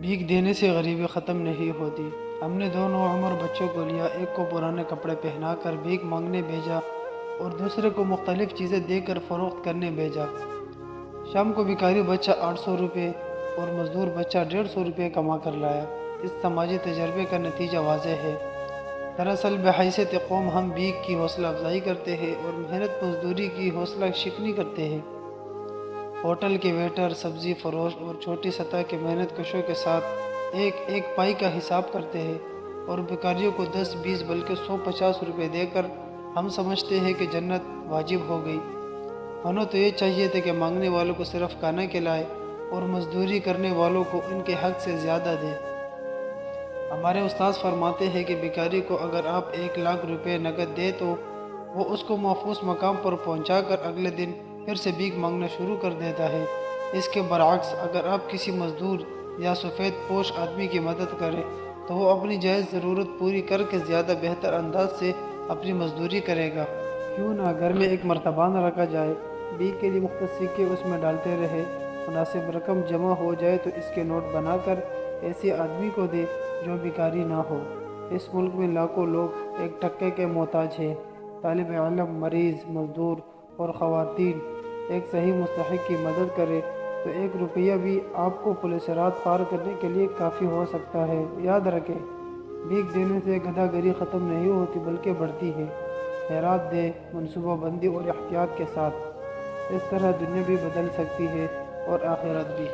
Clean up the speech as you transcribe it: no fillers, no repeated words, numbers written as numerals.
بھیک دینے سے غریبی ختم نہیں ہوتی۔ ہم نے دونوں عمر بچوں کو لیا، ایک کو پرانے کپڑے پہنا کر بھیک مانگنے بھیجا اور دوسرے کو مختلف چیزیں دے کر فروخت کرنے بھیجا۔ شام کو بھکاری بچہ 800 روپے اور مزدور بچہ 150 روپے کما کر لایا۔ اس سماجی تجربے کا نتیجہ واضح ہے۔ دراصل بحیثیت قوم ہم بھیک کی حوصلہ افزائی کرتے ہیں اور محنت مزدوری کی حوصلہ شکنی کرتے ہیں۔ ہوٹل کے ویٹر، سبزی فروش اور چھوٹی سطح کے محنت کشوں کے ساتھ ایک ایک پائی کا حساب کرتے ہیں اور بھکاریوں کو 10 20 بلکہ 150 روپے دے کر ہم سمجھتے ہیں کہ جنت واجب ہو گئی۔ ہمیں تو یہ چاہیے تھا کہ مانگنے والوں کو صرف کھانا کھلائے اور مزدوری کرنے والوں کو ان کے حق سے زیادہ دے۔ ہمارے استاد فرماتے ہیں کہ بھکاری کو اگر آپ 1,00,000 روپے نقد دیں تو وہ اس کو محفوظ مقام پر پہنچا کر اگلے دن پھر سے بھیک مانگنا شروع کر دیتا ہے۔ اس کے برعکس اگر آپ کسی مزدور یا سفید پوش آدمی کی مدد کریں تو وہ اپنی جائز ضرورت پوری کر کے زیادہ بہتر انداز سے اپنی مزدوری کرے گا۔ کیوں نہ گھر میں ایک مرتبان رکھا جائے، بھیک کے لیے مختص سکے اس میں ڈالتے رہے، مناسب رقم جمع ہو جائے تو اس کے نوٹ بنا کر ایسے آدمی کو دے جو بھکاری نہ ہو۔ اس ملک میں لاکھوں لوگ ایک ٹکے کے محتاج ہیں۔ طالب علم، مریض، مزدور اور خواتین ایک صحیح مستحق کی مدد کرے تو 1 روپیہ بھی آپ کو پل صراط پار کرنے کے لیے کافی ہو سکتا ہے۔ یاد رکھیں، بھیک دینے سے گدھا گری ختم نہیں ہوتی بلکہ بڑھتی ہے۔ خیرات دیں منصوبہ بندی اور احتیاط کے ساتھ، اس طرح دنیا بھی بدل سکتی ہے اور آخرت بھی۔